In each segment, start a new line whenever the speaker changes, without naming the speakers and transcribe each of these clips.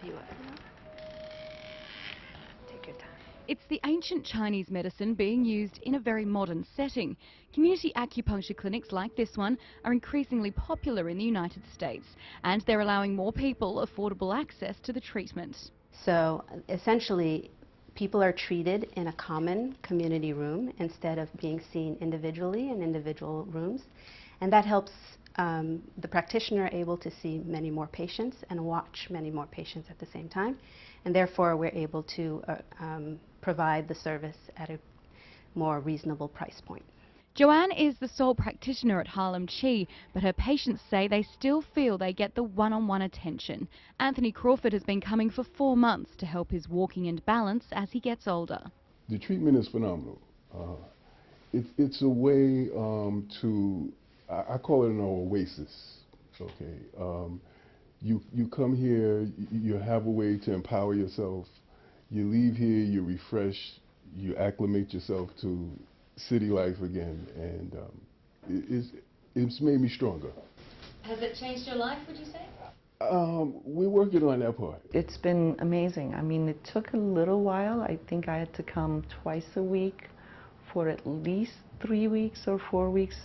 you know? Take your time.
It's the ancient Chinese medicine being used in a very modern setting. Community acupuncture clinics like this one are increasingly popular in the United States, and they're allowing more people affordable access to the treatment.
So essentially, people are treated in a common community room instead of being seen individually in individual rooms, and that helps the practitioner able to see many more patients and watch many more patients at the same time, and therefore we're able to provide the service at a more reasonable price point.
Joanne is the sole practitioner at Harlem, but her patients say they still feel they get the one-on-one attention. Anthony Crawford has been coming for 4 months to help his walking and balance as he gets older.
The treatment is phenomenal. It's a way I call it an oasis. Okay, you come here, you have a way to empower yourself. You leave here, you refresh, you acclimate yourself to city life again, and it's made me stronger.
Has it changed your life, would you say?
We're working on that part.
It's been amazing. I mean, it took a little while. I think I had to come twice a week for at least 3 weeks or 4 weeks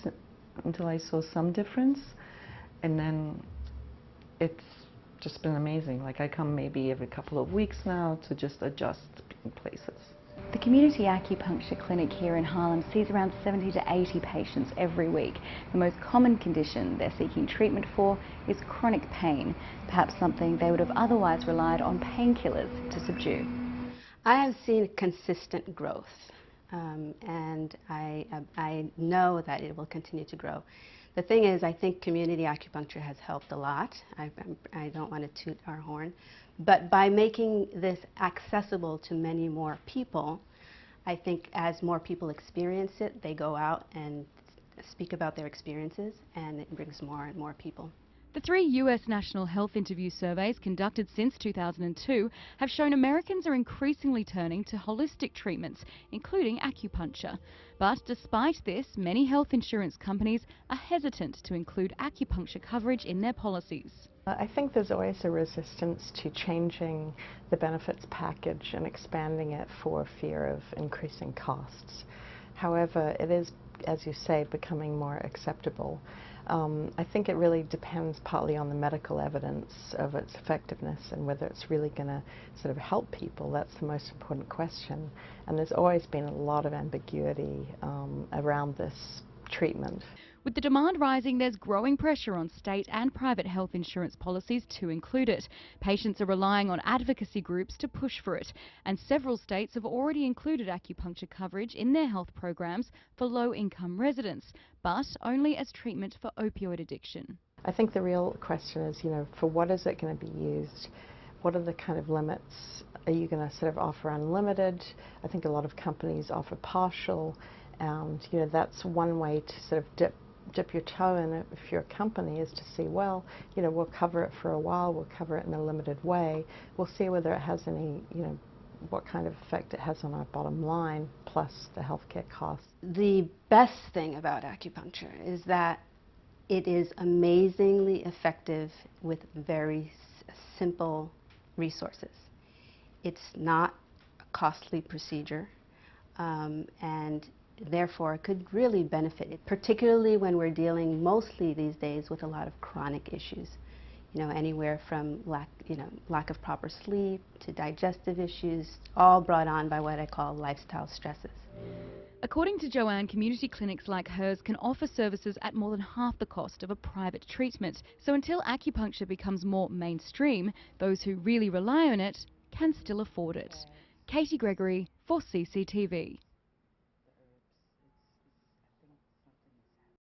until I saw some difference, and then it's just been amazing. Like, I come maybe every couple of weeks now to just adjust in places.
The community acupuncture clinic here in Harlem sees around 70 to 80 patients every week. The most common condition they're seeking treatment for is chronic pain, perhaps something they would have otherwise relied on painkillers to subdue.
I have seen consistent growth, and I know that it will continue to grow. The thing is, I think community acupuncture has helped a lot. I don't want to toot our horn, but by making this accessible to many more people, I think as more people experience it, they go out and speak about their experiences, and it brings more and more people.
The 3 US national health interview surveys conducted since 2002 have shown Americans are increasingly turning to holistic treatments, including acupuncture. But despite this, many health insurance companies are hesitant to include acupuncture coverage in their policies.
I think there's always a resistance to changing the benefits package and expanding it for fear of increasing costs. However, it is, as you say, becoming more acceptable. I think it really depends partly on the medical evidence of its effectiveness and whether it's really going to sort of help people. That's the most important question. And there's always been a lot of ambiguity around this treatment.
With the demand rising, there's growing pressure on state and private health insurance policies to include it. Patients are relying on advocacy groups to push for it, and several states have already included acupuncture coverage in their health programs for low-income residents, but only as treatment for opioid addiction.
I think the real question is, for what is it going to be used? What are the kind of limits? Are you going to sort of offer unlimited? I think a lot of companies offer partial, and that's one way to sort of dip your toe in it if you're a company, is to see, well, we'll cover it for a while, we'll cover it in a limited way, we'll see whether it has any, what kind of effect it has on our bottom line, plus the healthcare costs.
The best thing about acupuncture is that it is amazingly effective with very simple resources. It's not a costly procedure, and therefore it could really benefit it, particularly when we're dealing mostly these days with a lot of chronic issues. Anywhere from lack of proper sleep to digestive issues, all brought on by what I call lifestyle stresses.
According to Joanne, community clinics like hers can offer services at more than half the cost of a private treatment. So until acupuncture becomes more mainstream, those who really rely on it can still afford it. Katie Gregory for CCTV.